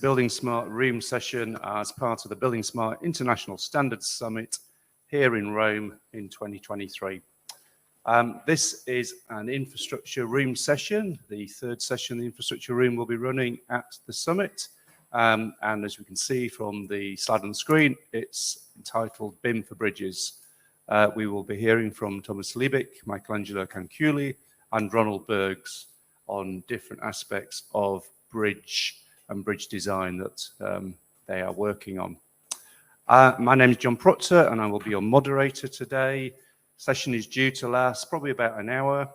buildingSMART room session as part of the buildingSMART International Standards Summit here in Rome in 2023. This is an infrastructure room session. The third session, the infrastructure room, will be running at the summit. And as we can see from the slide on the screen, it's entitled BIM for Bridges. We will be hearing from Thomas Liebich, Michelangelo Cianciulli, and Ronald Bergs on different aspects of bridge and bridge design that they are working on. My name is John Protzer, and I will be your moderator today. Session is due to last probably about an hour,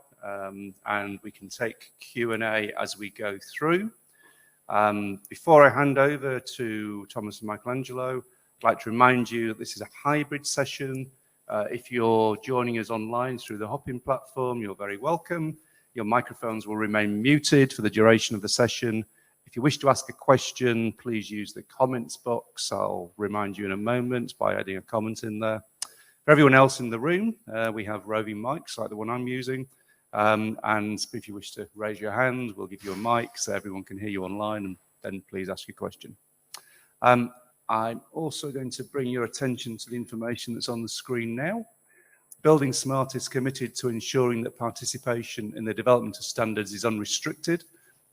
and we can take Q&A as we go through. Before I hand over to Thomas and Michelangelo, I'd like to remind you that this is a hybrid session. If you're joining us online through the Hopin platform, you're very welcome. Your microphones will remain muted for the duration of the session. If you wish to ask a question, please use the comments box. I'll remind you in a moment by adding a comment in there. For everyone else in the room, we have roving mics like the one I'm using. And if you wish to raise your hand, we'll give you a mic so everyone can hear you online, and then please ask your question. I'm also going to bring your attention to the information that's on the screen now. buildingSMART is committed to ensuring that participation in the development of standards is unrestricted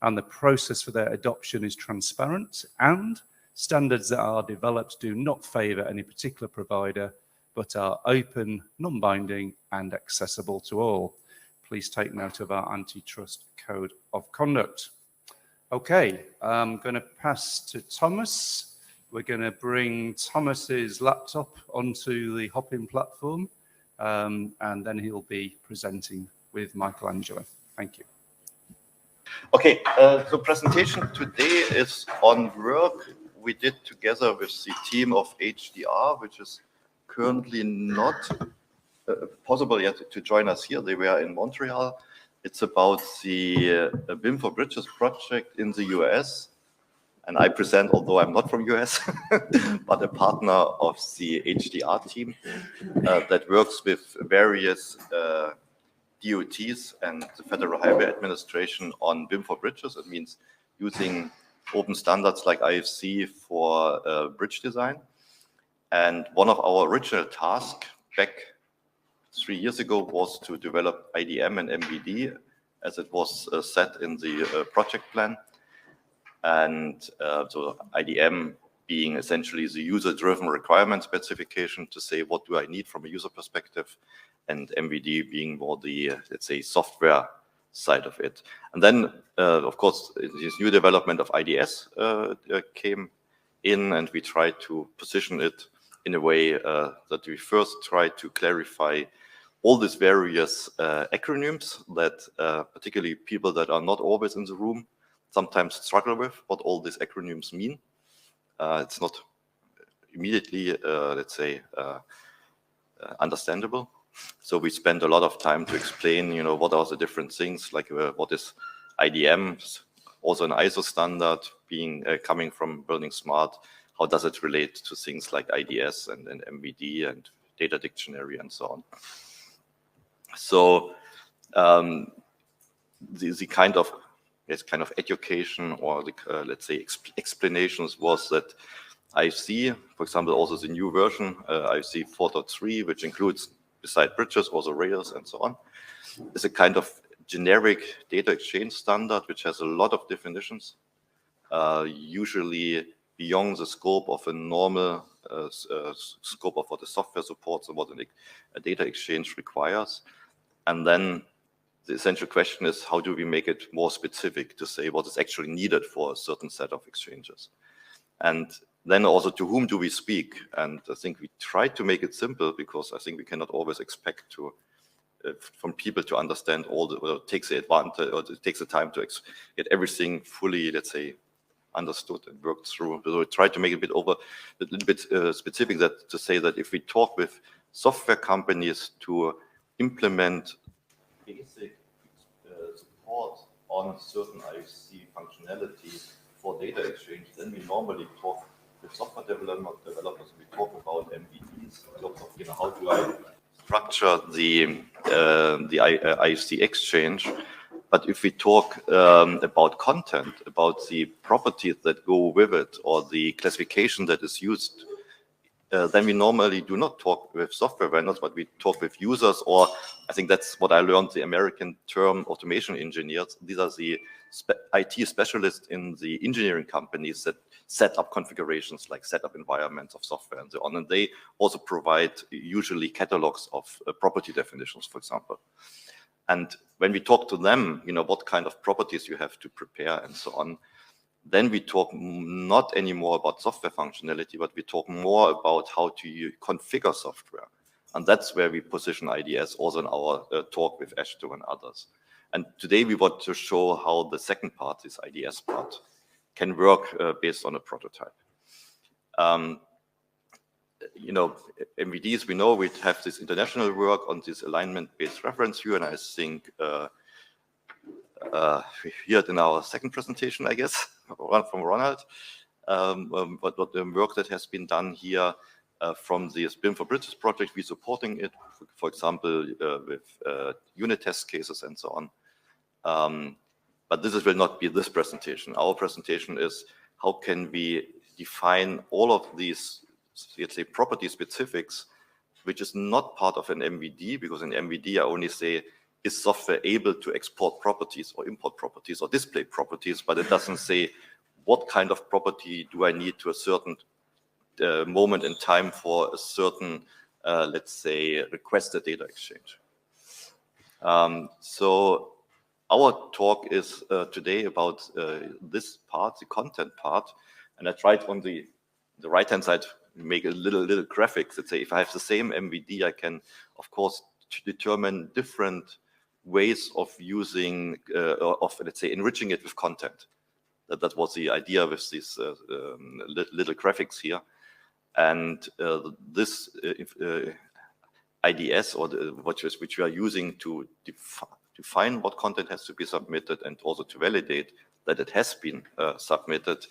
and the process for their adoption is transparent, and standards that are developed do not favour any particular provider but are open, non-binding and accessible to all. Please take note of our antitrust code of conduct. Okay, I'm going to pass to Thomas. We're going to bring Thomas's laptop onto the Hopin platform, and then he'll be presenting with Michelangelo. Thank you. Okay, the presentation today is on work we did together with the team of HDR, which is currently not possible yet to join us here. They were in Montreal. It's about the BIM for Bridges project in the US. And I present, although I'm not from US, but a partner of the HDR team that works with various DOTs and the Federal Highway Administration on BIM for Bridges. It means using open standards like IFC for bridge design. And one of our original tasks back 3 years ago was to develop IDM and MVD as it was set in the project plan. And so IDM being essentially the user-driven requirement specification to say what do I need from a user perspective, and MVD being more the, let's say, software side of it. And then, of course, this new development of IDS came in, and we tried to position it in a way that we first tried to clarify all these various acronyms that particularly people that are not always in the room sometimes struggle with what all these acronyms mean. It's not immediately, let's say, understandable. So we spend a lot of time to explain, you know, what are the different things, like what is IDM, also an ISO standard being coming from buildingSMART. How does it relate to things like IDS and MVD and data dictionary and so on? So the kind of education or the let's say explanations was that IFC, for example, also the new version IFC 4.3, which includes beside bridges also rails and so on, is a kind of generic data exchange standard which has a lot of definitions, usually beyond the scope of a normal scope of what the software supports and what a data exchange requires. And then the essential question is, how do we make it more specific to say what is actually needed for a certain set of exchanges? And then also, to whom do we speak? And I think we try to make it simple, because I think we cannot always expect to from people to understand all the, or it takes the advantage, or it takes the time to get everything fully, let's say, understood and worked through. So we try to make it a little bit specific, that to say that if we talk with software companies to implement basic support on certain IFC functionality for data exchange, then we normally talk with software developers. We talk about MVDs, you know, how do I structure the IFC exchange, But if we talk about content, about the properties that go with it, or the classification that is used, then we normally do not talk with software vendors, but we talk with users, or I think that's what I learned, the American term automation engineers. These are the IT specialists in the engineering companies that set up configurations, like set up environments of software and so on. And they also provide usually catalogs of property definitions, for example. And when we talk to them, what kind of properties you have to prepare and so on, then we talk not anymore about software functionality, but we talk more about how to configure software. And that's where we position IDS also in our talk with Ashton and others. And today we want to show how the second part, this IDS part, can work based on a prototype. MVDs, we know we have this international work on this alignment-based reference view, and I think we hear it in our second presentation, I guess, from Ronald, but the work that has been done here from the BIM for Bridges project, we're supporting it, for example, with unit test cases and so on. But this will not be this presentation. Our presentation is how can we define all of these, let's say, property specifics, which is not part of an MVD, because in MVD I only say, is software able to export properties or import properties or display properties, but it doesn't say what kind of property do I need to a certain moment in time for a certain, let's say, requested data exchange. So our talk is today about this part, the content part, and I tried on the right-hand side make a little graphics that say if I have the same MVD, I can, of course, determine different ways of using, let's say, enriching it with content. That was the idea with these little graphics here. And this IDS, or which we are using to define what content has to be submitted and also to validate that it has been submitted,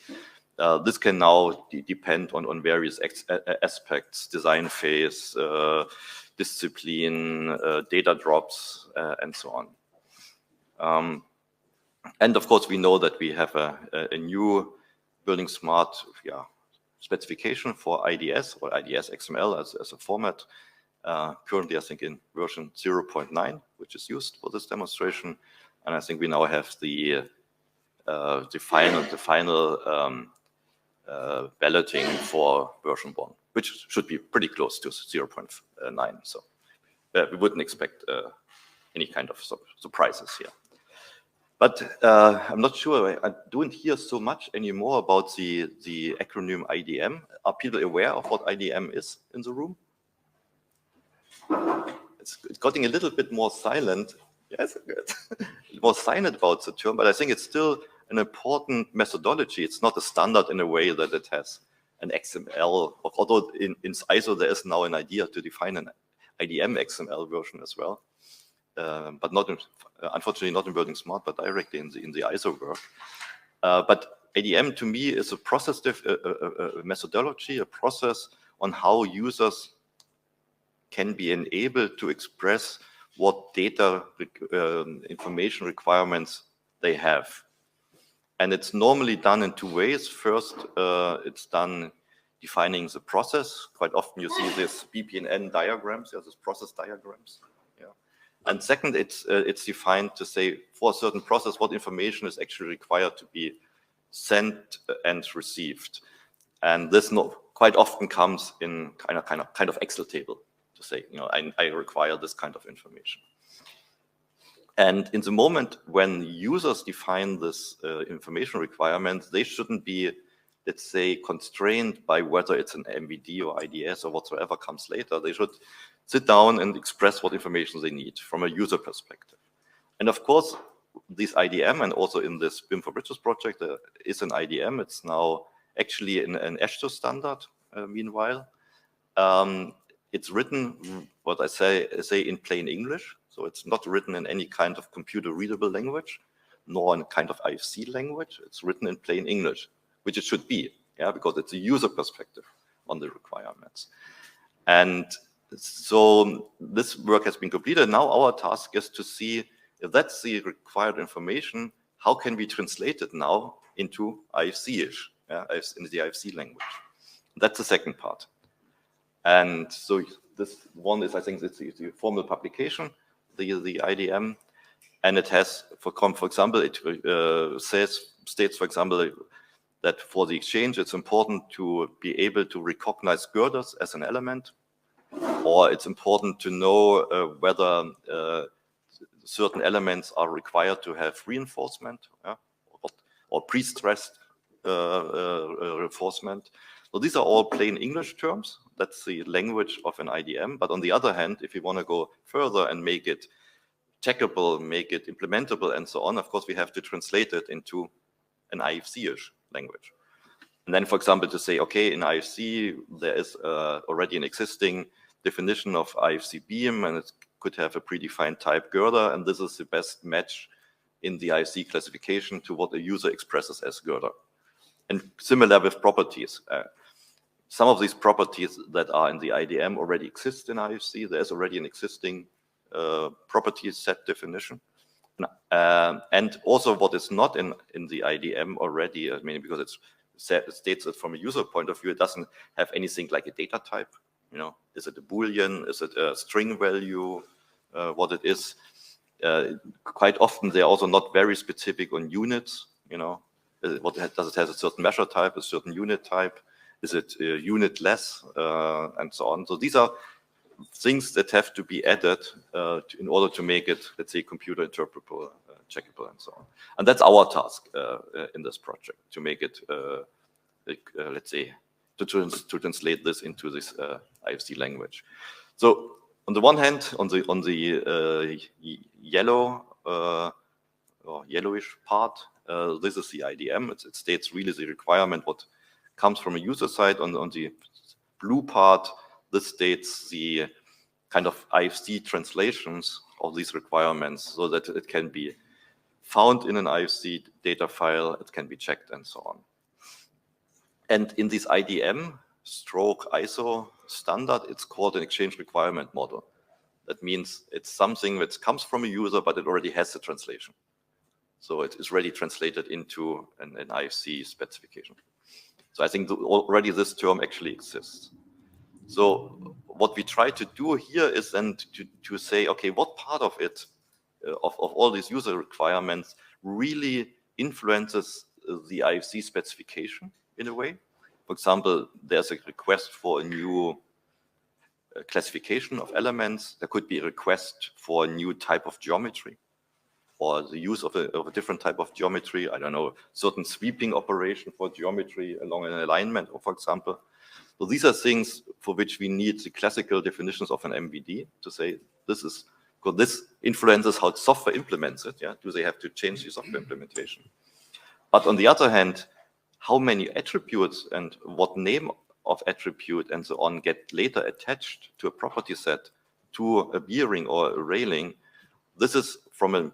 this can now depend on various aspects, design phase, discipline, data drops, and so on. And of course, we know that we have a new buildingSMART specification for IDS or IDS XML as a format. Currently, I think in version 0.9, which is used for this demonstration. And I think we now have the final balloting for version 1, which should be pretty close to 0.9. So we wouldn't expect any kind of surprises here. But I'm not sure, I don't hear so much anymore about the acronym IDM. Are people aware of what IDM is in the room? It's getting a little bit more silent. Yes, good. More silent about the term, but I think it's still an important methodology. It's not a standard in a way that it has an XML, although in ISO there is now an idea to define an IDM XML version as well, but not in, unfortunately not in buildingSMART, but directly in the ISO work. But IDM to me is a process methodology, a process on how users can be enabled to express what data information requirements they have. And it's normally done in two ways. First, it's done defining the process. Quite often you see this BPNN diagrams, this process diagrams. Yeah. And second, it's defined to say for a certain process what information is actually required to be sent and received. And this quite often comes in kind of Excel table to say, I require this kind of information. And in the moment when users define this information requirements, they shouldn't be, let's say, constrained by whether it's an MVD or IDS or whatsoever comes later. They should sit down and express what information they need from a user perspective. And of course, this IDM, and also in this BIM for Bridges project, is an IDM. It's now actually in an ESHTO standard, meanwhile. It's written, what I say in plain English. So it's not written in any kind of computer readable language, nor in kind of IFC language. It's written in plain English, which it should be, because it's a user perspective on the requirements. And so this work has been completed. Now our task is to see If that's the required information, how can we translate it now into IFC-ish, into the IFC language? That's the second part. And so this one is, I think, it's the formal publication, the IDM, and it has, for example, it states, for example, that for the exchange, it's important to be able to recognize girders as an element, or it's important to know whether certain elements are required to have reinforcement, or pre-stressed reinforcement. So these are all plain English terms. That's the language of an IDM. But on the other hand, if you want to go further and make it checkable, make it implementable, and so on, of course, we have to translate it into an IFC-ish language. And then, for example, to say, okay, in IFC, there is already an existing definition of IFC BIM, and it could have a predefined type girder, and this is the best match in the IFC classification to what a user expresses as girder. And similar with properties. Some of these properties that are in the IDM already exist in IFC. There's already an existing property set definition. And also what is not in the IDM already, I mean, because it states that from a user point of view, it doesn't have anything like a data type. You know, is it a Boolean? Is it a string value? What it is? Quite often they're also not very specific on units. You know, does it have a certain measure type, a certain unit type? Is it unitless, and so on? So these are things that have to be added in order to make it, let's say, computer interpretable, checkable, and so on. And that's our task in this project, to make it, let's say, to translate this into this IFC language. So on the one hand, on the yellow or yellowish part, this is the IDM. It states really the requirement what comes from a user side. On the blue part, this states the kind of IFC translations of these requirements so that it can be found in an IFC data file, it can be checked, and so on. And in this IDM stroke ISO standard, it's called an exchange requirement model. That means it's something that comes from a user, but it already has the translation. So it is already translated into an IFC specification. So I think already this term actually exists. So what we try to do here is then to say, okay, what part of it, of all these user requirements really influences the IFC specification in a way? For example, there's a request for a new classification of elements. There could be a request for a new type of geometry, or the use of a different type of geometry. I don't know, certain sweeping operation for geometry along an alignment, or for example. So these are things for which we need the classical definitions of an MVD to say this is, because this influences how software implements it. Yeah, do they have to change the software implementation? But on the other hand, how many attributes and what name of attribute and so on get later attached to a property set, to a bearing or a railing, this is from a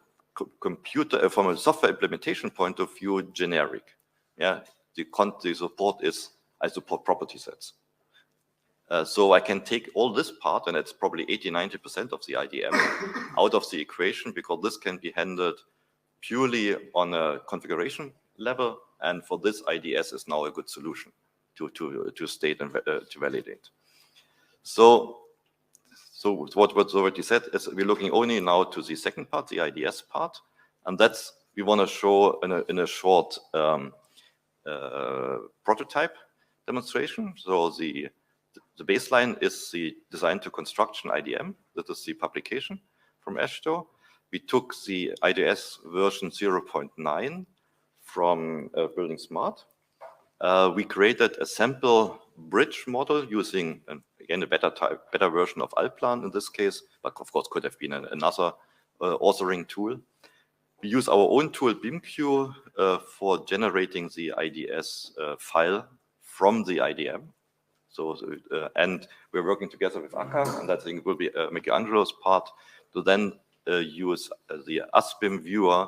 from a software implementation point of view, generic. Yeah, the support is, I support property sets. So I can take all this part, and it's probably 80–90% of the IDM, out of the equation, because this can be handled purely on a configuration level. And for this, IDS is now a good solution to state and to validate. So what's already said is we're looking only now to the second part, the IDS part, and that's we want to show in a short prototype demonstration. So the baseline is the design to construction IDM. That is the publication from AASHTO. We took the IDS version 0.9 from buildingSMART. We created a sample bridge model using, again, a better version of Allplan in this case, but of course could have been another authoring tool. We use our own tool BIMQ for generating the IDS file from the IDM. So and we're working together with Akka, and that thing will be Michelangelo's part to then use the ASBIM viewer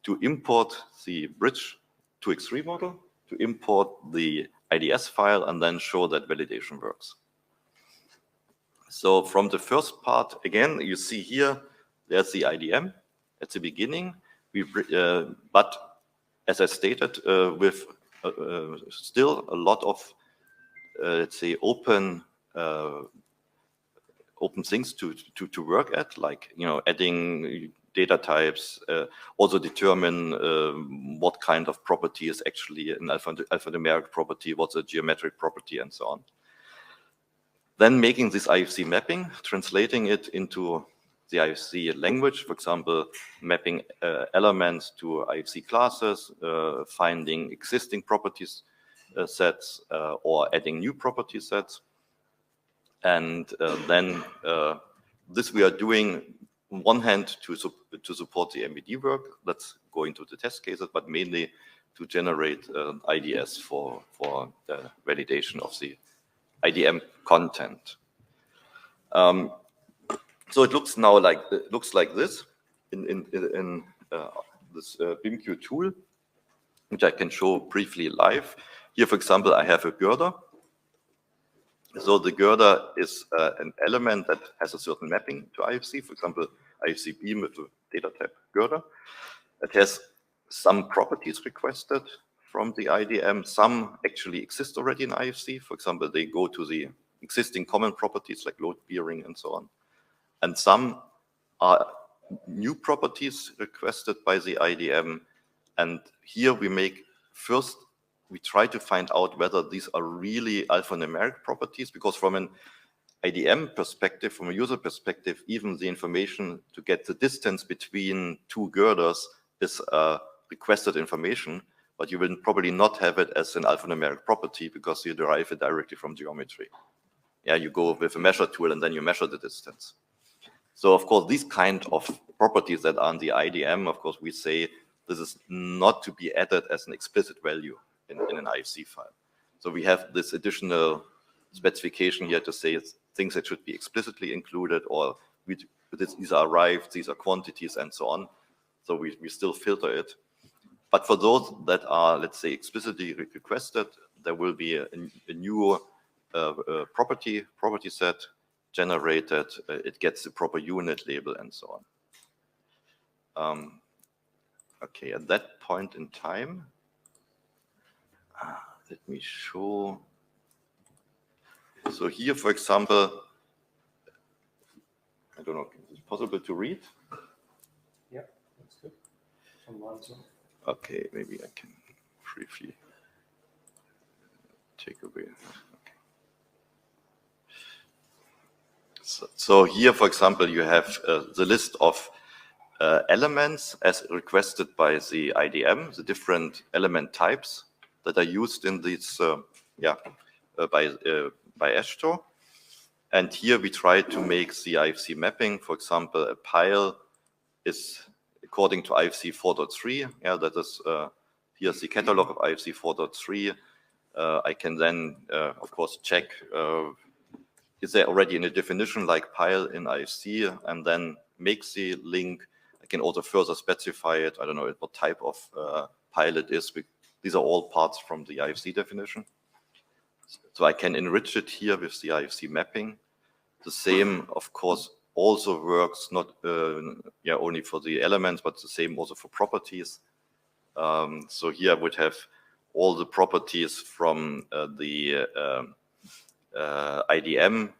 to import the bridge 2x3 model, to import the IDS file, and then show that validation works. So from the first part, again, you see here, there's the IDM. at the beginning. But as I stated, with still a lot of, let's say, open things to work at, like, adding data types, also determine what kind of property is actually an alphanumeric property, what's a geometric property, and so on. Then making this IFC mapping, translating it into the IFC language, for example, mapping elements to IFC classes, finding existing properties sets, or adding new property sets. And then this we are doing on one hand to support the MBD work that's going to the test cases, but mainly to generate IDS for the validation of the IDM content. So it looks now like this in this BIMQ tool, which I can show briefly live. Here, for example, I have a girder. So the girder is an element that has a certain mapping to IFC. For example, IFC BIM with the data type girder. It has some properties requested from the IDM. Some actually exist already in IFC. For example, they go to the existing common properties like load bearing and so on. And some are new properties requested by the IDM. And here we try to find out whether these are really alphanumeric properties, because from an IDM perspective, from a user perspective, even the information to get the distance between two girders is requested information, but you will probably not have it as an alphanumeric property because you derive it directly from geometry. Yeah, you go with a measure tool and then you measure the distance. So of course, these kind of properties that are in the IDM, of course, we say this is not to be added as an explicit value in an IFC file. So we have this additional specification here to say things that should be explicitly included, or these are arrived, these are quantities, and so on. So we still filter it. But for those that are, let's say, explicitly requested, there will be a new property set generated. It gets the proper unit label and so on. Okay, at that point in time, let me show. So here, for example, I don't know, is it possible to read? Yeah, that's good. Okay, maybe I can briefly take away. Okay. So here, for example, you have the list of elements as requested by the IDM, the different element types that are used in these, by Ashtor. And here we try to make the IFC mapping. For example, a pile is according to IFC 4.3. Yeah, that is, here's the catalog of IFC 4.3. I can then, of course, check, is there already in a definition like pile in IFC, and then make the link. I can also further specify it. I don't know what type of pile it is. These are all parts from the IFC definition. So I can enrich it here with the IFC mapping. The same, of course, also works not only for the elements, but the same also for properties. So here I would have all the properties from the IDM.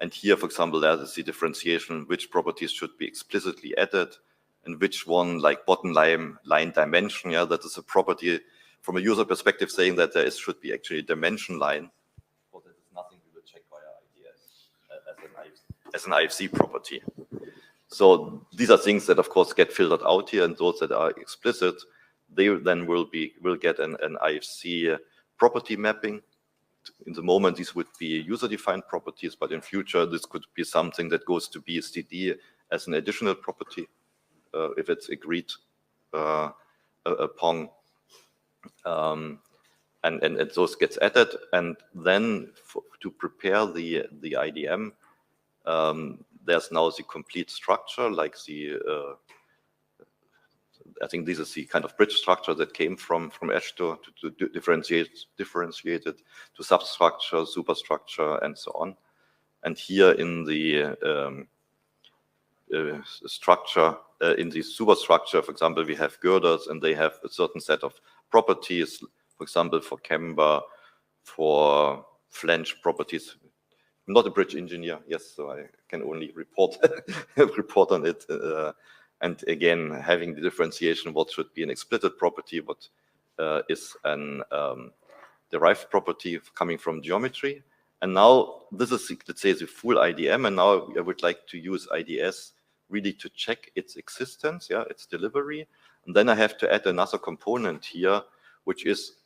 And here, for example, there is the differentiation, which properties should be explicitly added and which one, like bottom line dimension, that is a property from a user perspective saying that there should be actually a dimension line. Well, that is nothing we will check via IDS as an IFC property. So these are things that, of course, get filtered out here, and those that are explicit, they then will get an IFC property mapping. In the moment, these would be user-defined properties, but in future, this could be something that goes to BSDD as an additional property if it's agreed upon. And those gets added, and then to prepare the IDM, there's now the complete structure, like I think this is the kind of bridge structure that came from Ashtor to differentiate it to substructure, superstructure, and so on. And here in the structure, in the superstructure, for example, we have girders and they have a certain set of properties, for example, for camber, for flange properties. I'm not a bridge engineer, yes, so I can only report report on it. And again, having the differentiation, what should be an explicit property, what is an derived property coming from geometry. And now this is, let's say, the full IDM, and now I would like to use IDS really to check its existence, yeah, its delivery. And then I have to add another component here, which is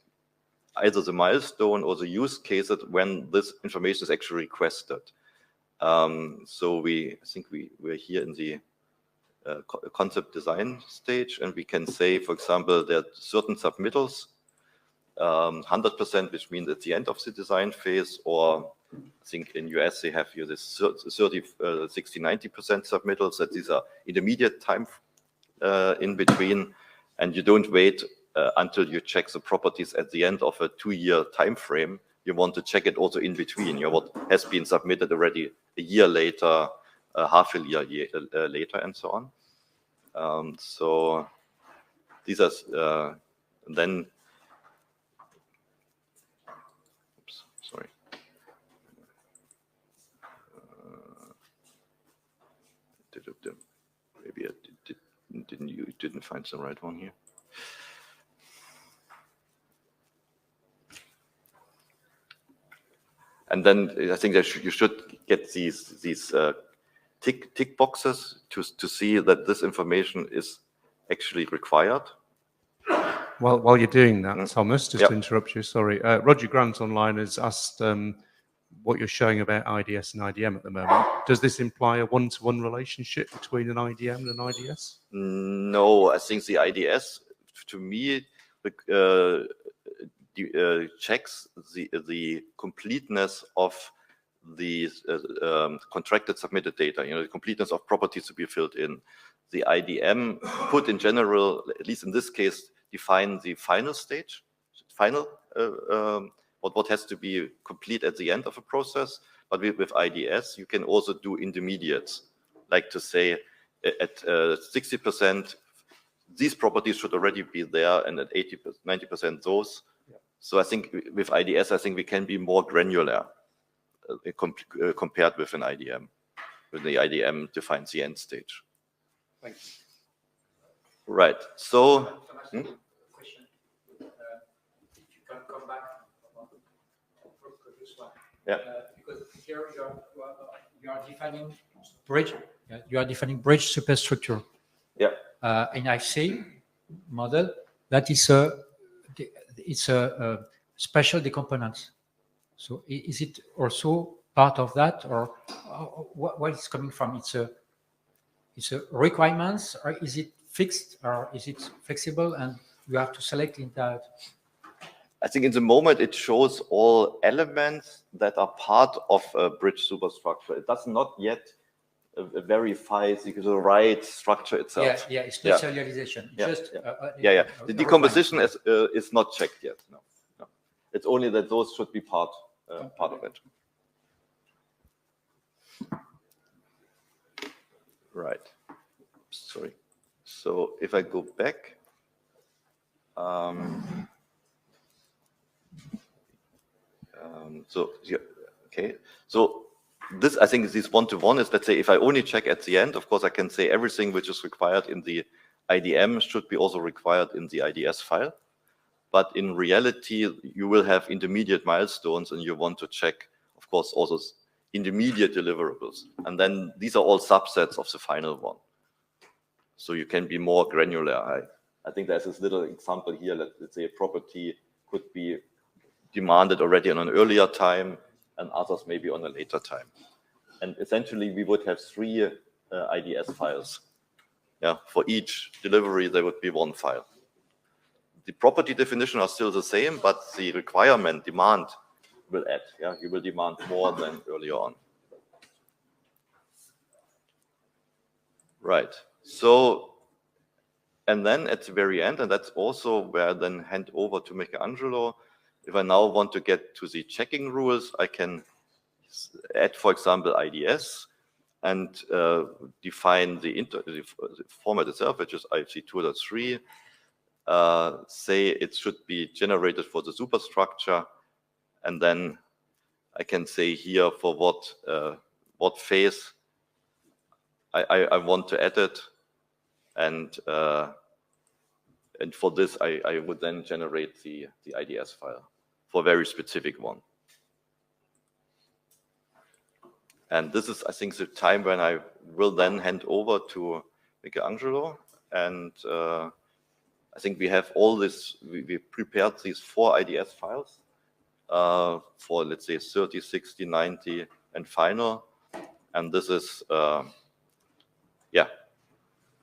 either the milestone or the use case when this information is actually requested. So I think we're here in the concept design stage, and we can say, for example, that certain submittals, 100%, which means at the end of the design phase, or I think in US they have here this 30, 60, 90% submittals, that these are intermediate time in between, and you don't wait until you check the properties at the end of a 2-year time frame. You want to check it also in between, you know, what has been submitted already a year later, half a year later, and so on. So these are then. Oops, sorry. Maybe I didn't find the right one here. And then I think that you should get these tick boxes to see that this information is actually required. While you're doing that, Thomas, just to interrupt you, sorry. Roger Grant online has asked what you're showing about IDS and IDM at the moment. Does this imply a one-to-one relationship between an IDM and an IDS? No, I think the IDS, to me, checks the completeness of the contracted submitted data, you know, the completeness of properties to be filled in. The IDM could, in general, at least in this case, define the final stage, what has to be complete at the end of a process. But with IDS, you can also do intermediates, like to say at 60%, these properties should already be there, and at 80%, 90% those. Yeah. So I think with IDS, I think we can be more granular compared with an IDM, when the IDM defines the end stage. Thanks. Right. So, question. If you can come back on the previous one. Yeah. Because here you are defining bridge. You are defining bridge superstructure. Yeah. And I say model that is it's a special decomponents. So is it also part of that, or what is coming from? It's a requirements, or is it fixed, or is it flexible, and you have to select in that? I think in the moment it shows all elements that are part of a bridge superstructure. It does not yet verify the right structure itself. Yeah, it's specialization. Yeah. Just The decomposition is not checked yet. No. It's only that those should be part of it. Right. Sorry. So if I go back, okay. So this, I think, this one-to-one is, let's say, if I only check at the end, of course, I can say everything which is required in the IDM should be also required in the IDS file. But in reality, you will have intermediate milestones, and you want to check, of course, also intermediate deliverables. And then these are all subsets of the final one. So you can be more granular. I think there's this little example here. Let's say a property could be demanded already on an earlier time, and others maybe on a later time. And essentially, we would have 3 IDS files. Yeah, for each delivery, there would be 1 file. The property definition are still the same, but the requirement demand will add. Yeah, you will demand more than earlier on. Right. So, and then at the very end, and that's also where I then hand over to Michelangelo. If I now want to get to the checking rules, I can add, for example, IDS. and define the format itself, which is IFC 2.3. Say it should be generated for the superstructure, and then I can say here for what phase I want to edit, and for this I would then generate the IDS file for a very specific one. And this is, I think, the time when I will then hand over to Michelangelo. And I think we have all this, we prepared these 4 IDS files for, let's say, 30, 60, 90, and final. And this is, yeah,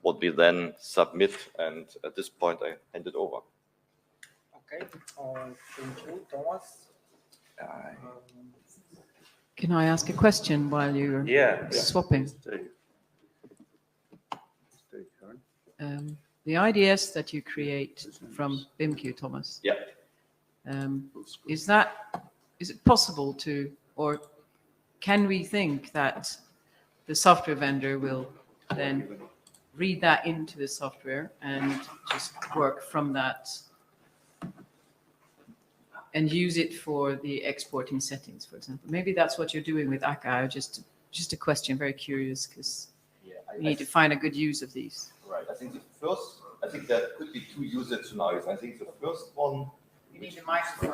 what we then submit. And at this point, I hand it over. Okay, thank you, Thomas. Can I ask a question while you're swapping? The IDS that you create from BIMQ, Thomas. Yeah. Is it possible to, or can we think that the software vendor will then read that into the software and just work from that and use it for the exporting settings, for example? Maybe that's what you're doing with Akai. Just a question, very curious, because we need to find a good use of these. Right. I think there could be 2 usage scenarios. I think the first one. You need a microphone.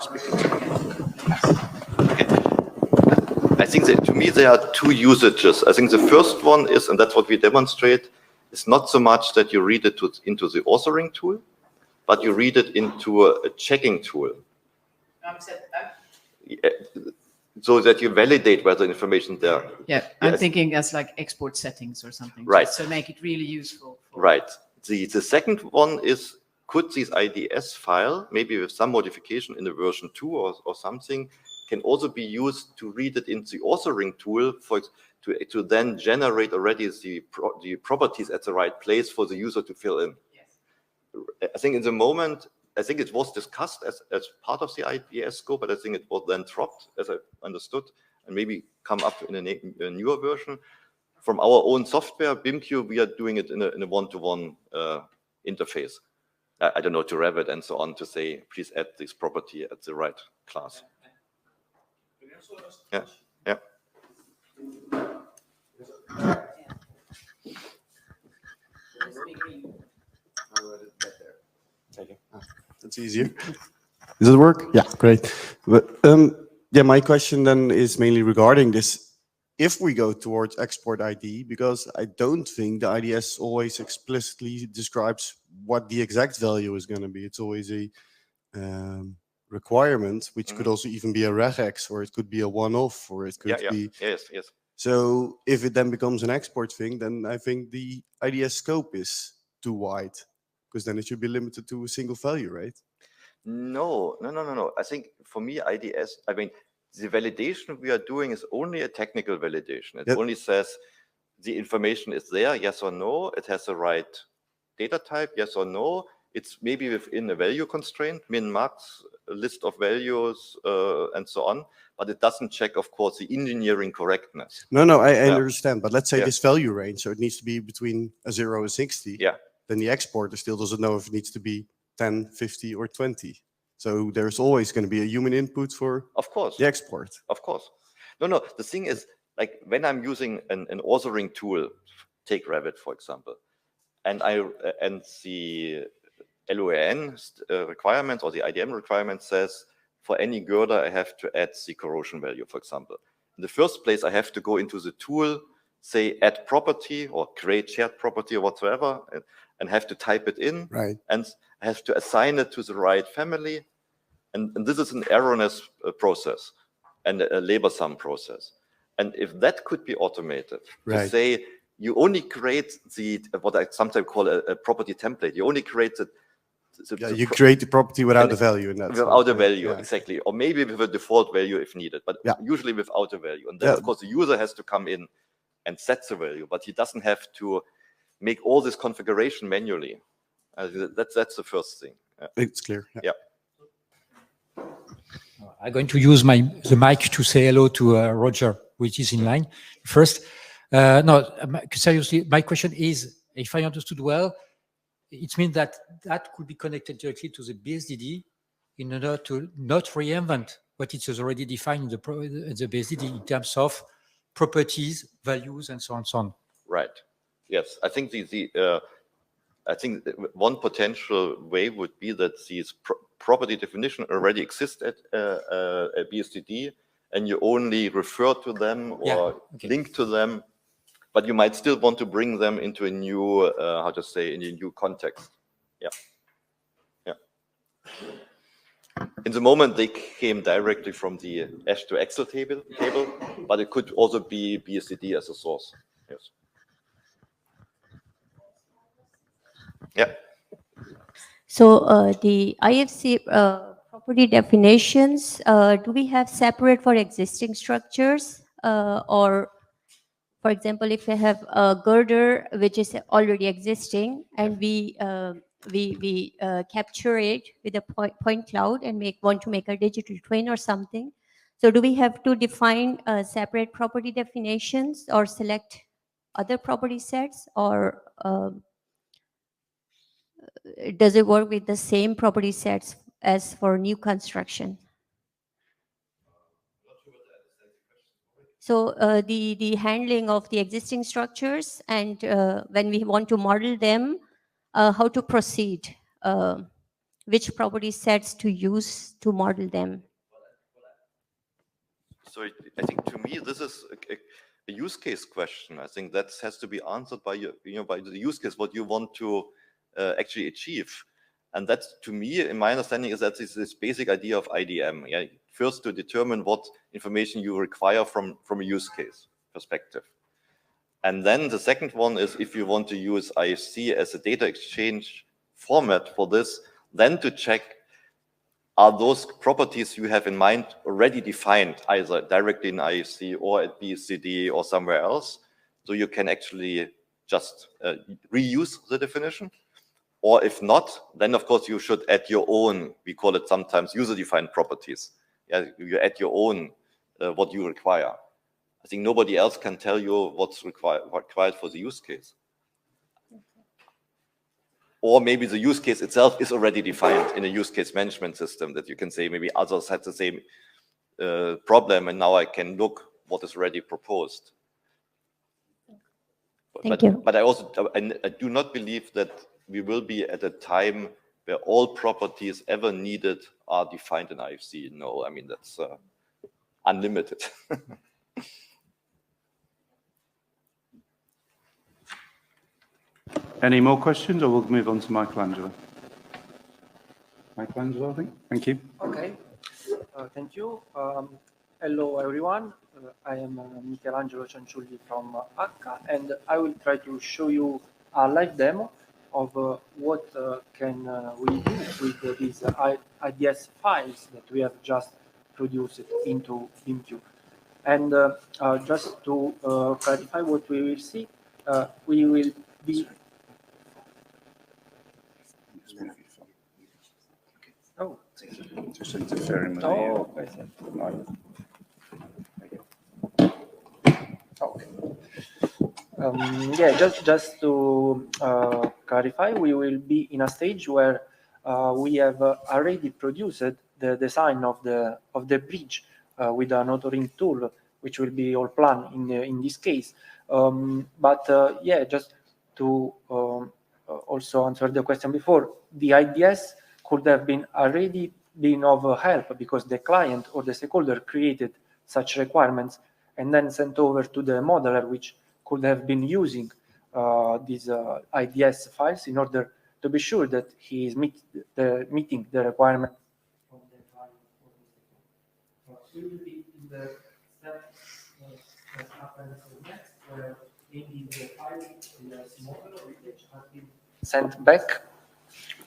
I think that to me there are 2 usages. I think the first one is, and that's what we demonstrate, is not so much that you read it into the authoring tool, but you read it into a checking tool. So that you validate whether information there. Yeah, I'm thinking as like export settings or something. Right. So make it really useful. Right. The second one is, could this IDS file, maybe with some modification in the version 2 or something, can also be used to read it into the authoring tool to then generate already the properties at the right place for the user to fill in. Yes. I think in the moment, I think it was discussed as part of the IDS scope, but I think it was then dropped, as I understood, and maybe come up in a newer version. From our own software, BIMQ, we are doing it in a one-to-one interface. I don't know, to Revit and so on, to say, please add this property at the right class. Yeah, yeah. That's easier. Does it work? Yeah, great. But yeah, my question then is mainly regarding this. If we go towards export ID, because I don't think the IDS always explicitly describes what the exact value is going to be. It's always a requirement, which could also even be a regex, or it could be a one-off, or it could be. Yes. So if it then becomes an export thing, then I think the IDS scope is too wide, because then it should be limited to a single value, right? No. I think for me, IDS, I mean, the validation we are doing is only a technical validation. It only says the information is there, yes or no. It has the right data type, yes or no. It's maybe within a value constraint, min, max, a list of values, and so on. But it doesn't check, of course, the engineering correctness. No, I understand. But let's say this value range, so it needs to be between a 0 and 60. Yeah. Then the exporter still doesn't know if it needs to be 10, 50, or 20. So there's always going to be a human input for the export. Of course. No. The thing is, like when I'm using an authoring tool, take Revit, for example, and the LOAN requirement or the IDM requirement says for any girder, I have to add the corrosion value, for example. In the first place, I have to go into the tool, say add property or create shared property or whatsoever, and have to type it in. Right. And I have to assign it to the right family. And this is an erroneous process and a labor sum process. And if that could be automated, to say you only create what I sometimes call a property template. You only create you create the property without the value in that. Without a value, exactly. Or maybe with a default value if needed, but usually without a value. And then, of course, the user has to come in and set the value, but he doesn't have to make all this configuration manually. That's the first thing. It's clear. Yeah. I'm going to use the mic to say hello to Roger, which is in line. First, No, seriously, my question is, if I understood well, it means that that could be connected directly to the BSDD in order to not reinvent what it is already defined in the BSDD in terms of properties, values, and so on and so on. Right. Yes, I think I think one potential way would be that these property definition already exist at BSDD, and you only refer to them or link to them, but you might still want to bring them into a new, how to say, in a new context. Yeah. Yeah. In the moment, they came directly from the Ash to Excel table, but it could also be BSDD as a source. Yes. Yeah. So the IFC property definitions, do we have separate for existing structures? Or, for example, if we have a girder which is already existing and we capture it with a point cloud and want to make a digital twin or something. So do we have to define separate property definitions or select other property sets, or does it work with the same property sets as for new construction? So the handling of the existing structures, and when we want to model them, how to proceed, which property sets to use to model them. So I think to me, this is a use case question. I think that has to be answered by by the use case, what you want to actually achieve. And that, to me, in my understanding, is that this basic idea of IDM. Yeah? First, to determine what information you require from a use case perspective. And then the second one is, if you want to use IFC as a data exchange format for this, then to check, are those properties you have in mind already defined, either directly in IFC or at BSDD or somewhere else? So you can actually just reuse the definition. Or if not, then of course you should add your own, we call it sometimes user-defined properties. Yeah, you add your own, what you require. I think nobody else can tell you what's required for the use case. Or maybe the use case itself is already defined in a use case management system that you can say maybe others had the same problem and now I can look what is already proposed. Thank you. But I do not believe that we will be at a time where all properties ever needed are defined in IFC. No, I mean, that's unlimited. Any more questions, or we'll move on to Michelangelo? Michelangelo, I think. Thank you. Okay, thank you. Hello, everyone. I am Michelangelo Cianciulli from ACCA, and I will try to show you a live demo of what can we do with these IDS files that we have just produced into BIM. And just to clarify what we will see, we will be... Oh, Just interfering with oh, the... I see. Okay. Yeah, just to clarify, we will be in a stage where we have already produced the design of the bridge with an authoring tool, which will be all planned in this case. But yeah, just to also answer the question before, the IDS could have been already been of help because the client or the stakeholder created such requirements and then sent over to the modeler, which could have been using these IDS files in order to be sure that he is meeting the requirement of the client. We will be in the step that happens next, where maybe the file in the model or Liebich has been sent back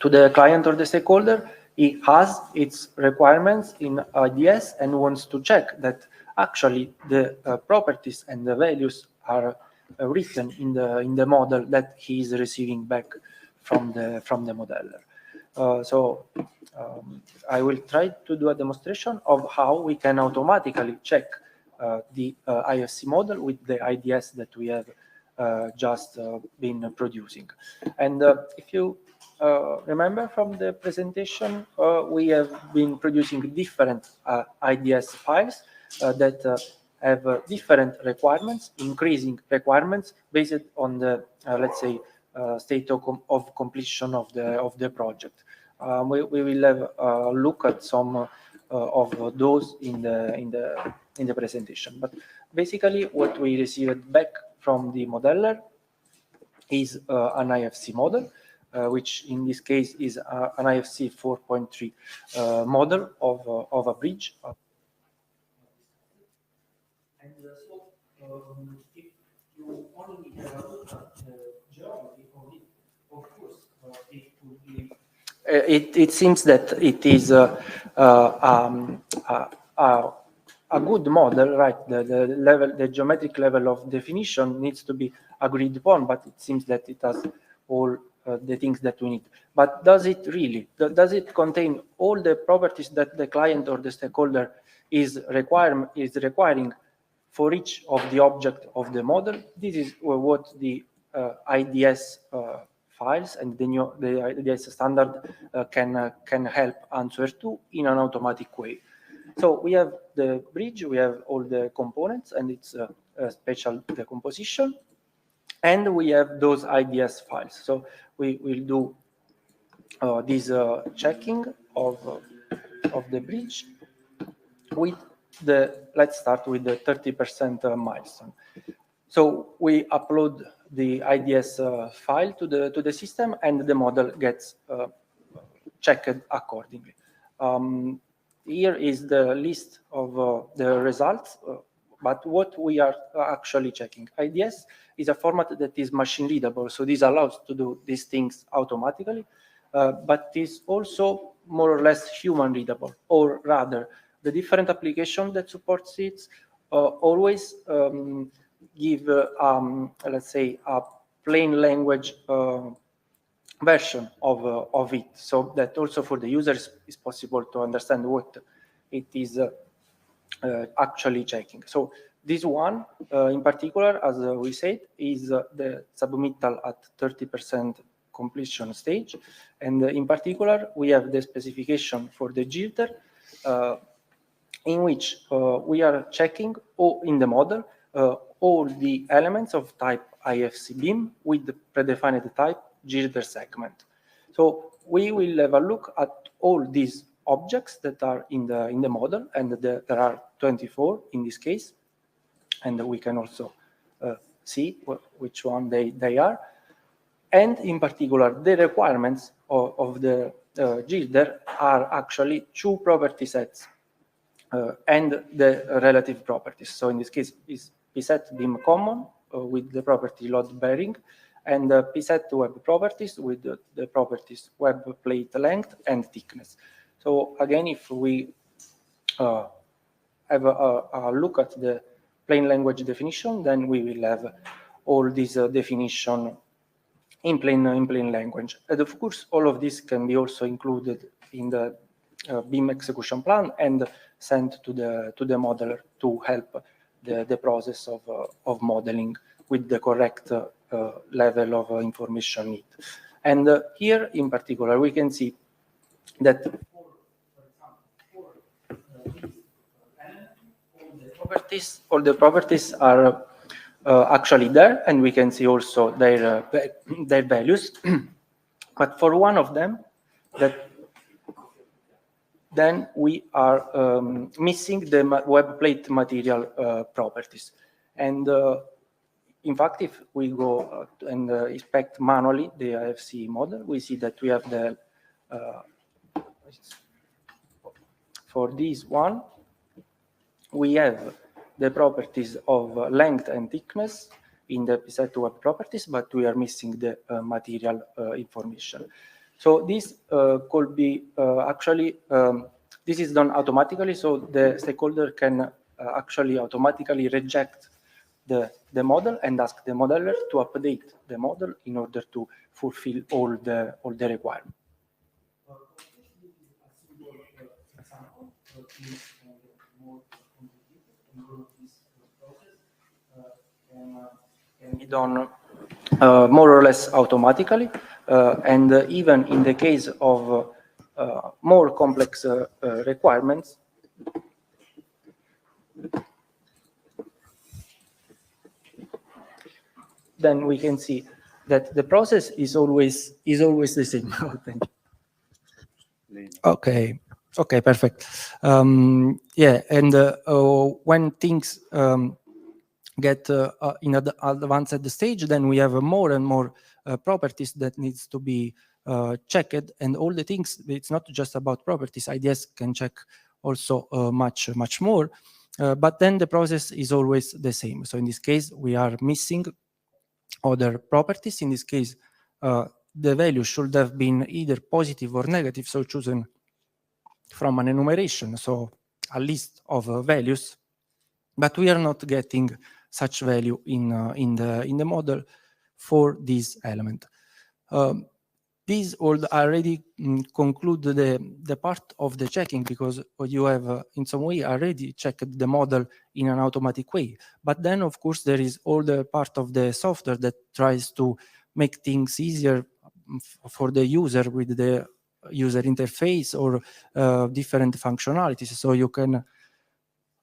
to the client or the stakeholder. He has its requirements in IDS and wants to check that actually the properties and the values are written in the model that he is receiving back from the modeler. So I will try to do a demonstration of how we can automatically check the IFC model with the IDS that we have just been producing. And if you remember from the presentation, we have been producing different IDS files that have different requirements, increasing requirements based on the, let's say, state of completion of the project. We will have a look at some of those in the presentation. But basically, what we received back from the modeller is an IFC model, which in this case is an IFC 4.3 model of a bridge. And so, if you only have a look at the geography of it, of course, it would be. It seems that it is a good model, right? The geometric level of definition needs to be agreed upon, but it seems that it has all the things that we need. But does it really? Does it contain all the properties that the client or the stakeholder is requiring for each of the object of the model? This is what the IDS files and the IDS standard can help answer to in an automatic way. So we have the bridge, we have all the components and its special decomposition, and we have those IDS files. So we will do this checking of the bridge with let's start with the 30% milestone. So we upload the IDS file to the system, and the model gets checked accordingly. Here is the list of the results, but what we are actually checking. IDS is a format that is machine readable, so this allows to do these things automatically, but is also more or less human readable, or rather, the different application that supports it always give, let's say, a plain language version of it, so that also for the users is possible to understand what it is actually checking. So this one in particular, as we said, is the submittal at 30% completion stage, and in particular we have the specification for the girder, in which we are checking in the model all the elements of type IFC BIM with the predefined type girder segment. So we will have a look at all these objects that are in the model, and there are 24 in this case, and we can also see which one they are, and in particular the requirements of the girder are actually two property sets and the relative properties. So in this case is pset BIM common with the property load bearing, and pset web properties with the properties web plate length and thickness. So again, if we have a look at the plain language definition, then we will have all these definition in plain language. And of course, all of this can be also included in the BIM execution plan and sent to the modeler to help the process of modeling with the correct level of information need. And here in particular, we can see that all the properties are actually there, and we can see also their values. But for one of them, then we are missing the web plate material properties. And in fact, if we go and inspect manually the IFC model, we see that we have the for this one, we have the properties of length and thickness in the pset web properties, but we are missing the material information. So this could be actually, this is done automatically, so the stakeholder can actually automatically reject the model and ask the modeler to update the model in order to fulfill all the requirements. done more or less automatically, and even in the case of more complex requirements, then we can see that the process is always the same. Thank you. Okay. Okay, perfect. Yeah, and when things get in advanced stage, then we have more and more properties that needs to be checked, and all the things, it's not just about properties. IDS can check also much more, but then the process is always the same. So in this case, we are missing other properties. In this case, the value should have been either positive or negative, so chosen from an enumeration, so a list of values, but we are not getting such value in the model for this element. These all already conclude the part of the checking, because you have in some way already checked the model in an automatic way. But then, of course, there is all the part of the software that tries to make things easier for the user with the user interface or different functionalities. So you can,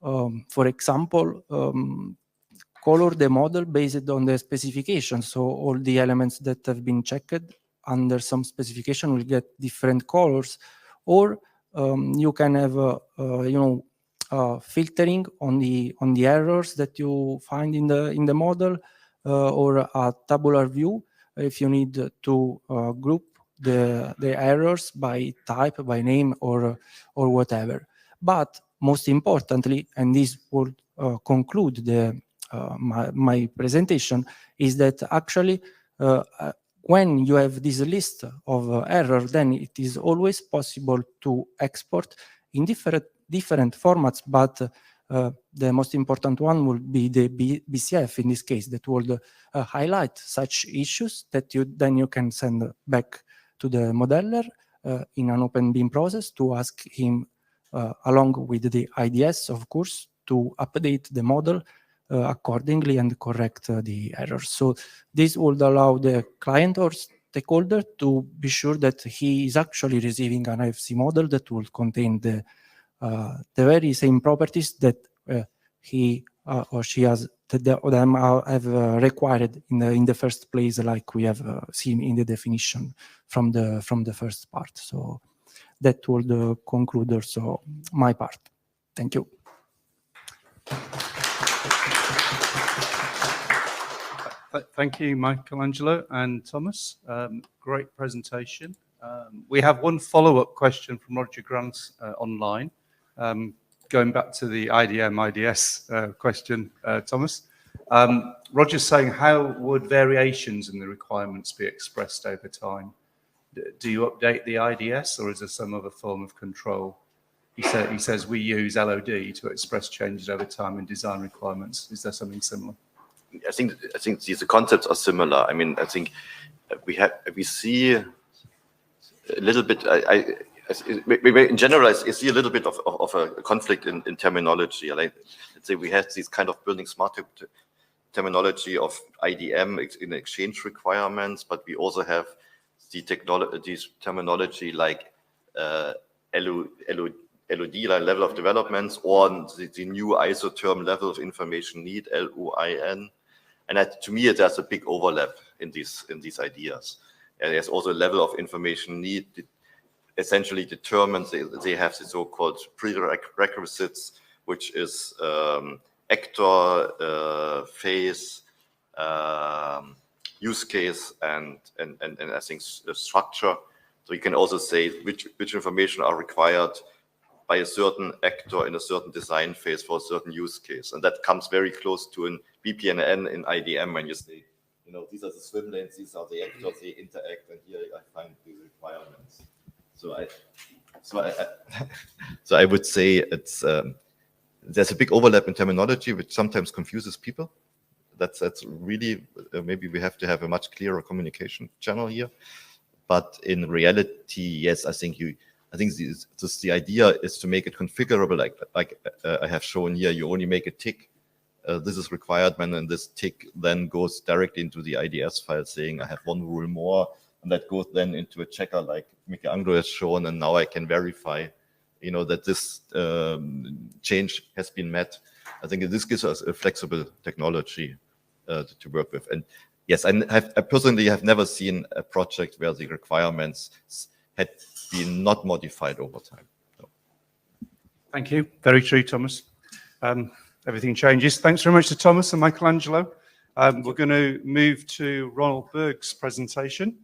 for example, color the model based on the specification. So all the elements that have been checked under some specification will get different colors, or you can have filtering on the errors that you find in the model, or a tabular view if you need to group the errors by type, by name, or whatever. But most importantly, and this will conclude my presentation, is that actually when you have this list of errors, then it is always possible to export in different formats, but the most important one will be the BCF in this case, that will highlight such issues that you can send back to the modeler in an open BIM process to ask him, along with the IDS, of course, to update the model accordingly and correct the errors. So this would allow the client or stakeholder to be sure that he is actually receiving an IFC model that will contain the very same properties that he or she has, that them have required in the first place, like we have seen in the definition from the first part. So that would conclude also my part. Thank you. Thank you, Michelangelo and Thomas. Great presentation. We have one follow-up question from Roger Grant online. Going back to the IDS question, Thomas. Roger's saying, how would variations in the requirements be expressed over time? Do you update the IDS, or is there some other form of control? He says we use LOD to express changes over time in design requirements. Is there something similar? I think these concepts are similar. I mean, I think we see a little bit. In general, I see a little bit of a conflict in terminology. Like, let's say we have this kind of buildingSMART terminology of IDM in exchange requirements, but we also have these terminology like LOD, like level of developments, or the new ISO term level of information need, LOIN. And that, to me, there's a big overlap in these ideas. And there's also a level of information need that essentially determines they have the so-called prerequisites, which is actor, phase, use case, and I think structure. So you can also say which information are required by a certain actor in a certain design phase for a certain use case. And that comes very close to an BPNN in IDM when you say, these are the swim lanes, these are the actors, they interact, and here I find the requirements. So I would say it's there's a big overlap in terminology, which sometimes confuses people. That's really, maybe we have to have a much clearer communication channel here. But in reality, yes, I think the idea is to make it configurable, like I have shown here. You only make a tick this is requirement, and this tick then goes directly into the IDS file saying I have one rule more, and that goes then into a checker like Michelangelo has shown, and now I can verify, you know, that this change has been met. I think this gives us a flexible technology to work with. And yes, I personally have never seen a project where the requirements had been not modified over time. No. Thank you. Very true, Thomas. Everything changes. Thanks very much to Thomas and Michelangelo. We're going to move to Ronald Bergs' presentation.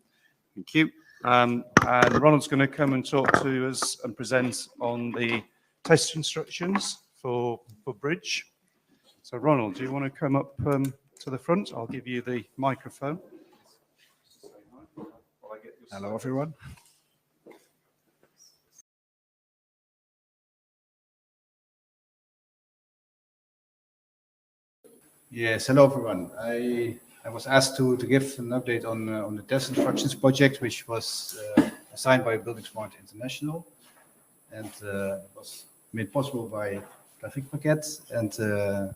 Thank you. And Ronald's going to come and talk to us and present on the test instructions for bridge. So Ronald, do you want to come up to the front? I'll give you the microphone. Hello, everyone. Yes, hello, everyone. I was asked to give an update on the test instructions project, which was assigned by buildingSMART International, and was made possible by Traffic Packet and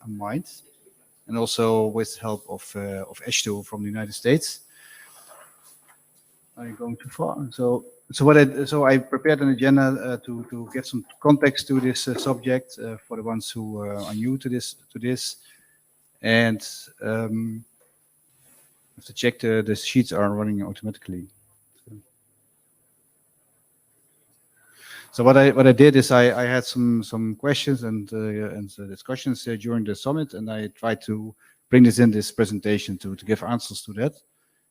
Mind, and also with help of H2 from the United States. Are you going too far? So I prepared an agenda to get some context to this subject for the ones who are new to this, and have to check the sheets are running automatically. So what I did is I had some questions and discussions during the summit, and I tried to bring this in this presentation to give answers to that.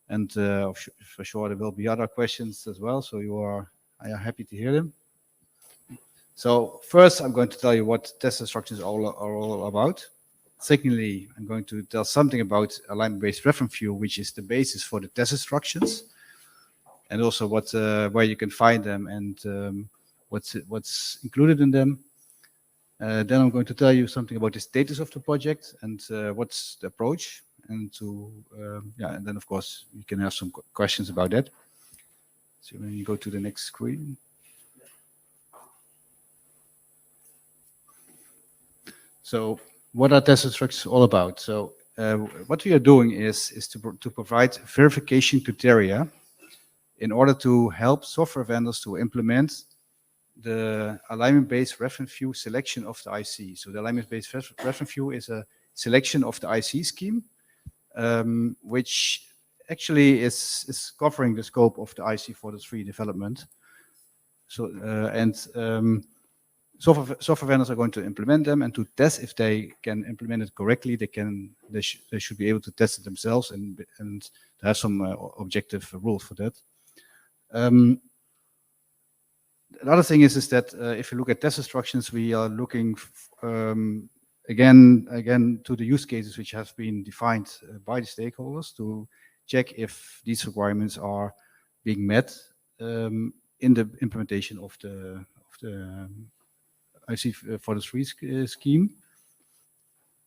And for sure there will be other questions as well, so I am happy to hear them. So first I'm going to tell you what test instructions are all about. Secondly, I'm going to tell something about alignment-based reference view, which is the basis for the test instructions, and also where you can find them and what's included in them. Then I'm going to tell you something about the status of the project and what's the approach, and and then of course you can have some questions about that. So when you go to the next screen. So what are test instructions all about? So what we are doing is to provide verification criteria in order to help software vendors to implement the alignment-based reference view selection of the IC. So the alignment-based reference view is a selection of the IC scheme, which actually is covering the scope of the IC43 development. So software vendors are going to implement them, and to test if they can implement it correctly, they should be able to test it themselves and to have some objective rules for that. Another thing is that if you look at test instructions, we are looking again to the use cases which have been defined by the stakeholders to check if these requirements are being met in the implementation of the IC43 scheme.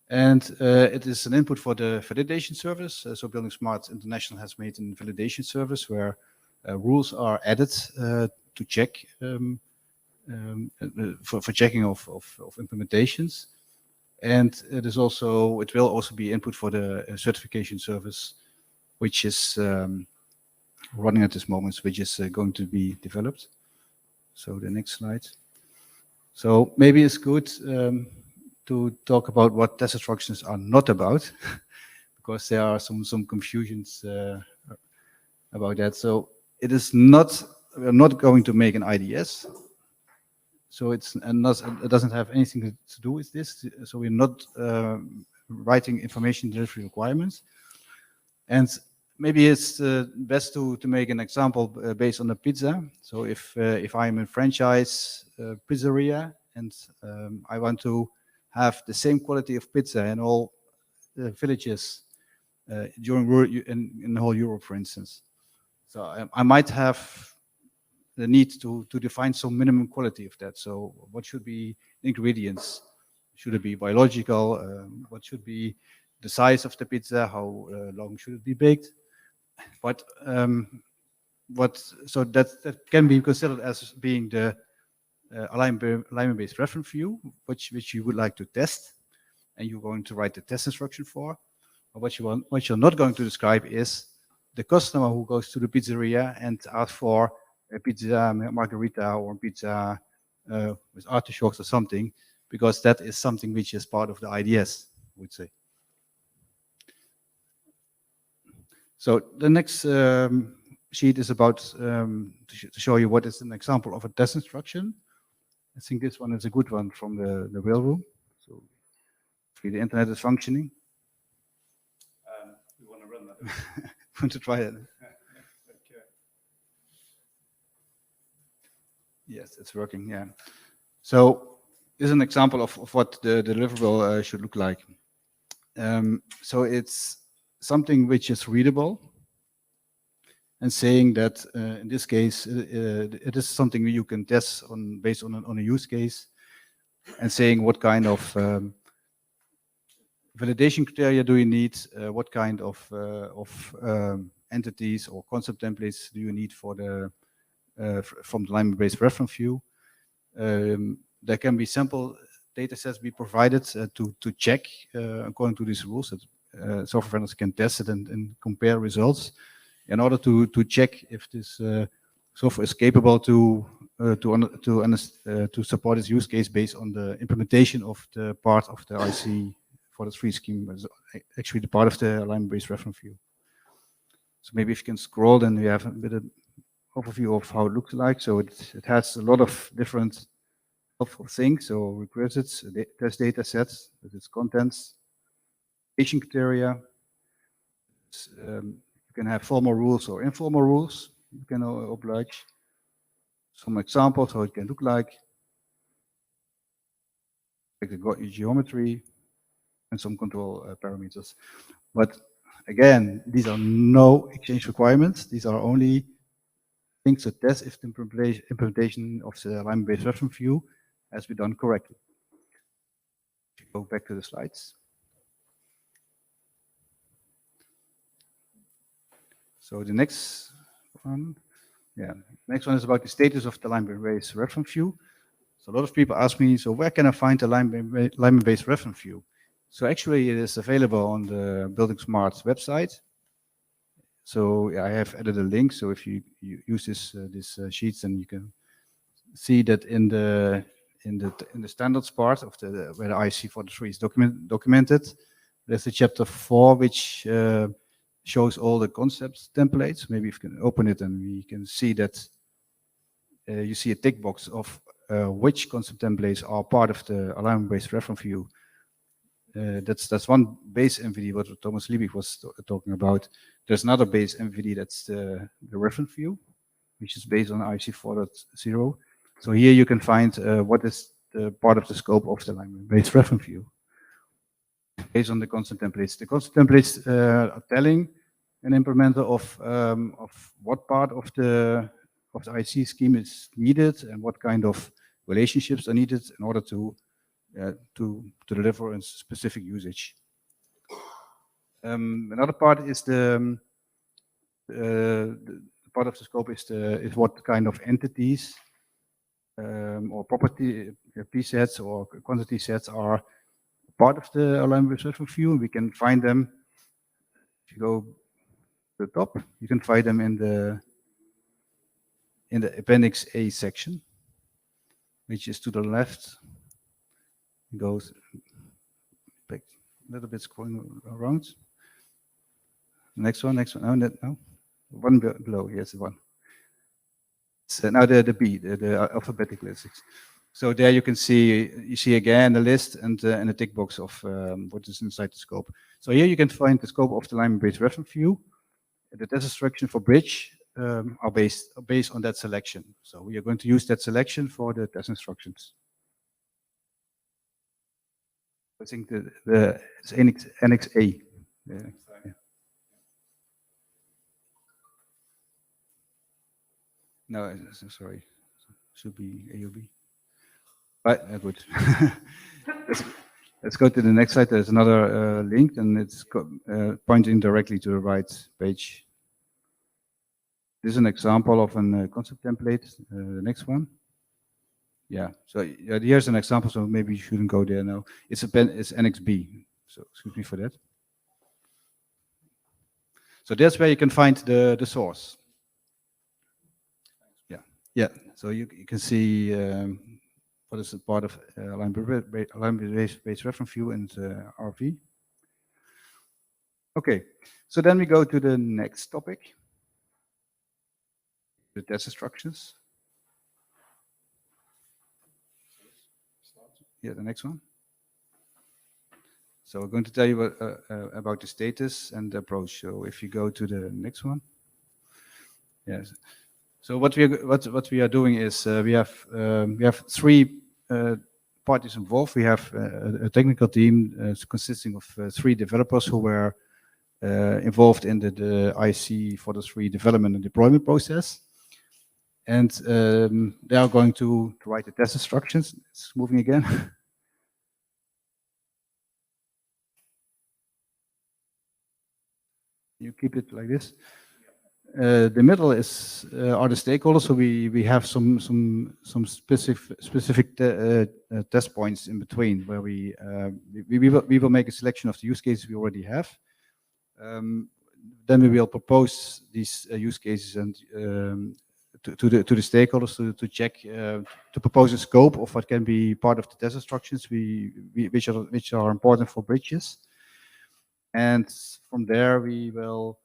And it is an input for the validation service. So buildingSMART International has made a validation service where rules are added to check for checking of implementations. And it will also be input for the certification service, which is running at this moment, which is going to be developed. So the next slide. So maybe it's good to talk about what test instructions are not about, because there are some confusions about that. So it is not, we're not going to make an IDS. So it doesn't have anything to do with this. So we're not writing information delivery requirements. And maybe it's best to make an example based on a pizza. So if I'm a franchise pizzeria and I want to have the same quality of pizza in all villages in the whole Europe, for instance. So I might have the need to define some minimum quality of that. So what should be ingredients? Should it be biological? What should be the size of the pizza? How long should it be baked? But so that can be considered as being the alignment-based reference view, which you would like to test. and you're going to write the test instruction for. But what you're not going to describe is the customer who goes to the pizzeria and asks for a pizza margherita or pizza with artichokes or something, because that is something which is part of the IDS, I would say. So the next sheet is about to show you what is an example of a test instruction. I think this one is a good one from the wheel room. So if the internet is functioning. We want to run that. Want to try it? Okay. Yes, it's working, yeah. So this is an example of what the deliverable should look like. So it's something which is readable and saying that in this case, it is something you can test on based on a use case, and saying what kind of validation criteria do you need, what kind of entities or concept templates do you need for the from the library-based reference view. There can be sample data sets be provided to check according to these rules that software vendors can test it and compare results in order to check if this software is capable to support its use case based on the implementation of the part of the IC for the 3 scheme, actually the part of the alignment-based reference view. So maybe if you can scroll, then we have a bit of overview of how it looks like. So it has a lot of different helpful things. So requisites, test data sets, with its contents, patient criteria. You can have formal rules or informal rules. You can oblige some examples how it can look like the geometry and some control parameters. But again, these are no exchange requirements. These are only things to test if the implementation of the alignment-based reference view has been done correctly. If you go back to the slides. So the next one, next one is about the status of the alignment-based reference view. So a lot of people ask me, so where can I find the alignment-based reference view? So actually it is available on the buildingSMART website. So I have added a link. So if you use this sheets, then you can see that in the standards part of where the IC43 is documented, there's a chapter 4 which shows all the concepts templates. Maybe if you can open it, and we can see that you see a tick box of which concept templates are part of the alignment-based reference view. That's one base MVD, what Thomas Liebich was talking about. There's another base MVD, that's the reference view, which is based on IC 4.0. So here you can find what is the part of the scope of the alignment-based reference view based on the concept templates. The concept templates are telling an implementer of what part of the IC scheme is needed and what kind of relationships are needed in order to deliver a specific usage. Another part is the part of the scope is what kind of entities or property P-sets or quantity sets are part of the alignment reference view. We can find them. If you go to the top, you can find them in the Appendix A section, which is to the left. It goes back a little bit, scrolling around. Next one. No, one below. Yes, one. So now the B, the alphabetic list. So there you see again the list and a tick box of what is inside the scope. So here you can find the scope of the alignment-based reference view. The test instruction for bridge are based on that selection. So we are going to use that selection for the test instructions. I think it's Annex A. Yeah. No, sorry. Should be A or B. Right, good. Let's go to the next slide. There's another link, and it's pointing directly to the right page. This is an example of a concept template. The next one. Yeah, so here's an example, so maybe you shouldn't go there now. It's Annex B, so excuse me for that. So that's where you can find the source. Yeah. So you can see what is a part of alignment-based reference view and RV. Okay, so then we go to the next topic, the test instructions. Yeah, the next one. So we're going to tell you about the status and the approach. So if you go to the next one. Yes. So what we are doing is we have three parties involved. We have a technical team consisting of 3 developers who were involved in the IC for the 3 development and deployment process. And they are going to write the test instructions. It's moving again. You keep it like this. The middle is are the stakeholders. So we have some specific test points in between where we will make a selection of the use cases we already have. Then we will propose these use cases and to the stakeholders to check to propose a scope of what can be part of the test instructions which are important for bridges. And from there, we will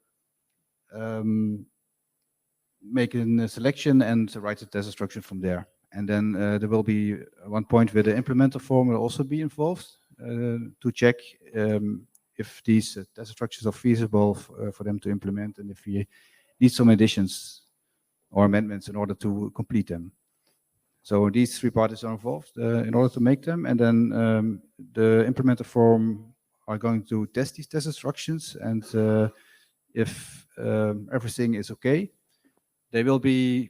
make a selection and write the test instruction from there. And then there will be one point where the implementer form will also be involved to check if these test instructions are feasible for them to implement and if we need some additions or amendments in order to complete them. So these 3 parties are involved in order to make them. And then the implementer form are going to test these test instructions, and if everything is okay, they will be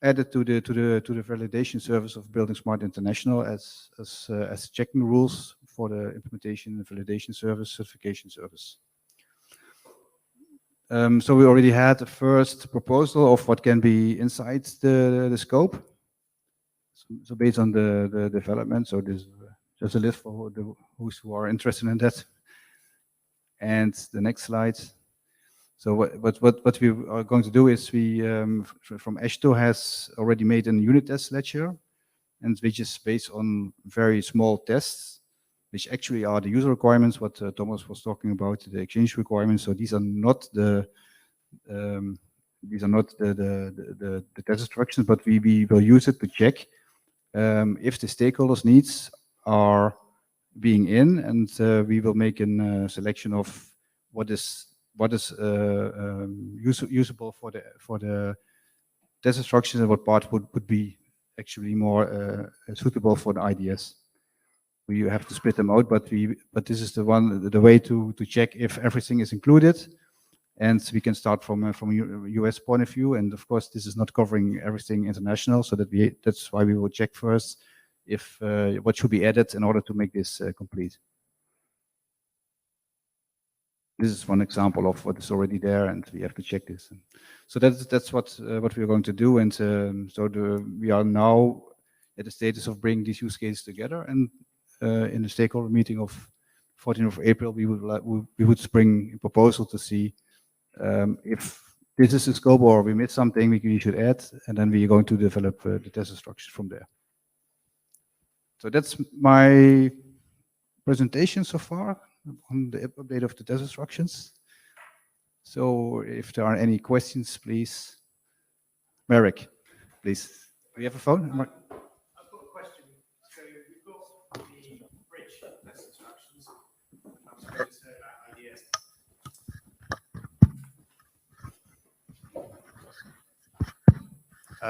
added to the validation service of buildingSMART International as checking rules for the implementation and validation service, certification service. So we already had the first proposal of what can be inside the scope. So based on the development, so this just a list for those who are interested in that. And the next slide. So what we are going to do is we from Ashto has already made a unit test ledger, and which is based on very small tests, which actually are the user requirements. What Thomas was talking about, the exchange requirements. So these are not the test instructions, but we will use it to check if the stakeholders' needs are being in, and we will make a selection of what is usable for the test instructions and what part would be actually more suitable for the IDS. We have to split them out, but this is the way to check if everything is included, and we can start from a US point of view. And of course, this is not covering everything international, so that's why we will check first if what should be added in order to make this complete. This is one example of what is already there, and we have to check this. So that's what we are going to do. And we are now at the status of bringing these use cases together. And in the stakeholder meeting of 14th of April, we would bring a proposal to see if this is the scope or we missed something we should add, and then we are going to develop the test instructions from there. So that's my presentation so far on the update of the test instructions. So if there are any questions, please. Merrick, please. Do you have a phone? I've got a question. So we've got the bridge test instructions. I've just heard about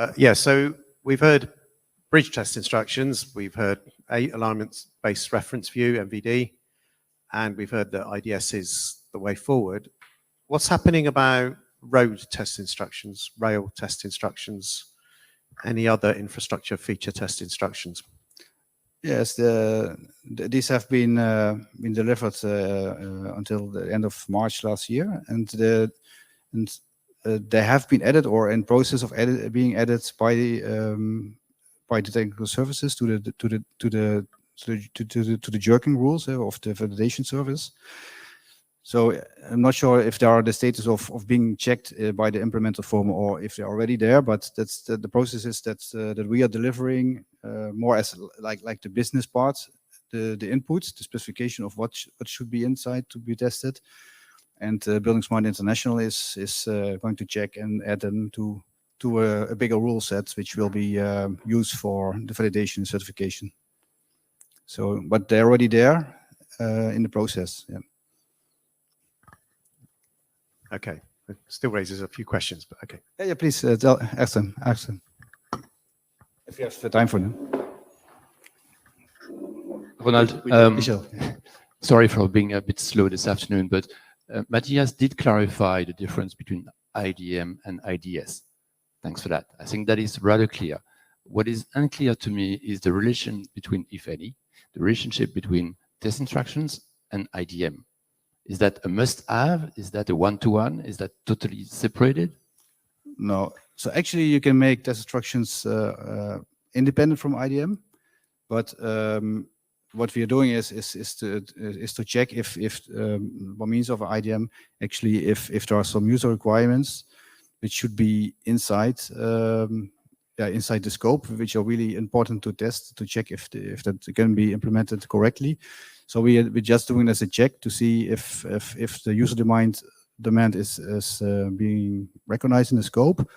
IDS. Yeah, so we've heard bridge test instructions. We've heard alignments-based reference view, MVD, and we've heard that IDS is the way forward. What's happening about road test instructions, rail test instructions, any other infrastructure feature test instructions? Yes, these have been delivered until the end of March last year, and they have been added or in process of being added by by the technical services to the jerking rules of the validation service. So I'm not sure if there are the status of being checked by the implemented form or if they're already there, but that's the process is that we are delivering more as like the business part, the inputs, the specification of what should be inside to be tested. And buildingSMART International is going to check and add them to a bigger rule set, which will be used for the validation and certification. So, but they're already there in the process. Yeah. Okay, it still raises a few questions, but okay. Yeah, please ask them. If you have the time for them. Ronald, Michel. sorry for being a bit slow this afternoon, but Matthias did clarify the difference between IDM and IDS. Thanks for that. I think that is rather clear. What is unclear to me is the relation between, if any, the relationship between test instructions and IDM. Is that a must-have? Is that a one-to-one? Is that totally separated? No. So actually, you can make test instructions independent from IDM, but what we are doing is to check if by means of IDM, actually, if there are some user requirements which should be inside inside the scope, which are really important to test, to check if that can be implemented correctly. So we're just doing as a check to see if the user demand is being recognized in the scope.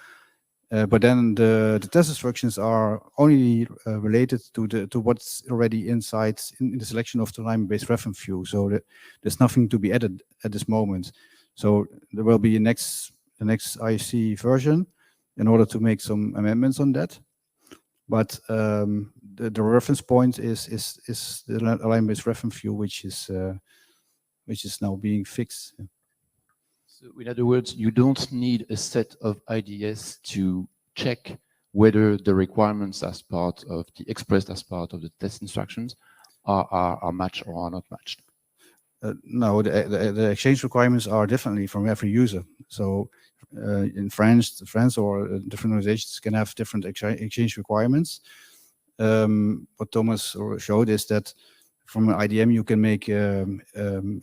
But then the test instructions are only related to what's already inside in the selection of the alignment-based reference view. So there's nothing to be added at this moment. So there will be the next IC version in order to make some amendments on that. But the reference point is the alignment-based reference view, which is now being fixed. So in other words, you don't need a set of IDS to check whether the requirements as part of expressed as part of the test instructions are matched or are not matched. No, the exchange requirements are differently from every user. So in France or different organizations can have different exchange requirements. What Thomas showed is that from an IDM you can make a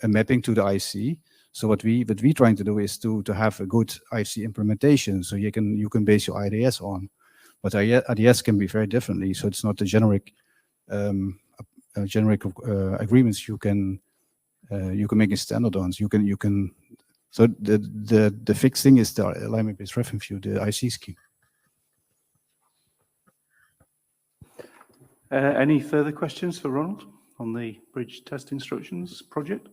mapping to the IC. So what we trying to do is to have a good IC implementation. So you can base your IDS on, but IDS can be very differently. So it's not the generic agreements you can make a standard on. So you can. So the fixed thing is the alignment-based reference view, the IC scheme. Any further questions for Ronald on the bridge test instructions project?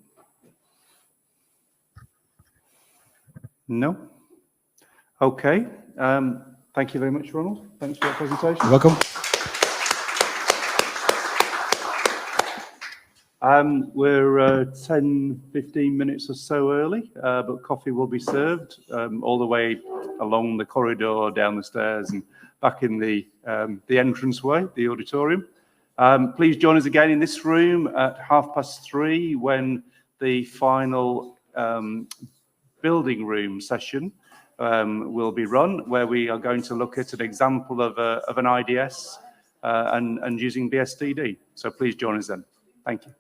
No? Okay. Thank you very much, Ronald. Thanks for your presentation. You're welcome. We're 10, 15 minutes or so early, but coffee will be served all the way along the corridor, down the stairs and back in the entranceway, the auditorium. Please join us again in this room at 3:30 when the final building room session will be run, where we are going to look at an example of an IDS and using BSDD. So please join us then. Thank you.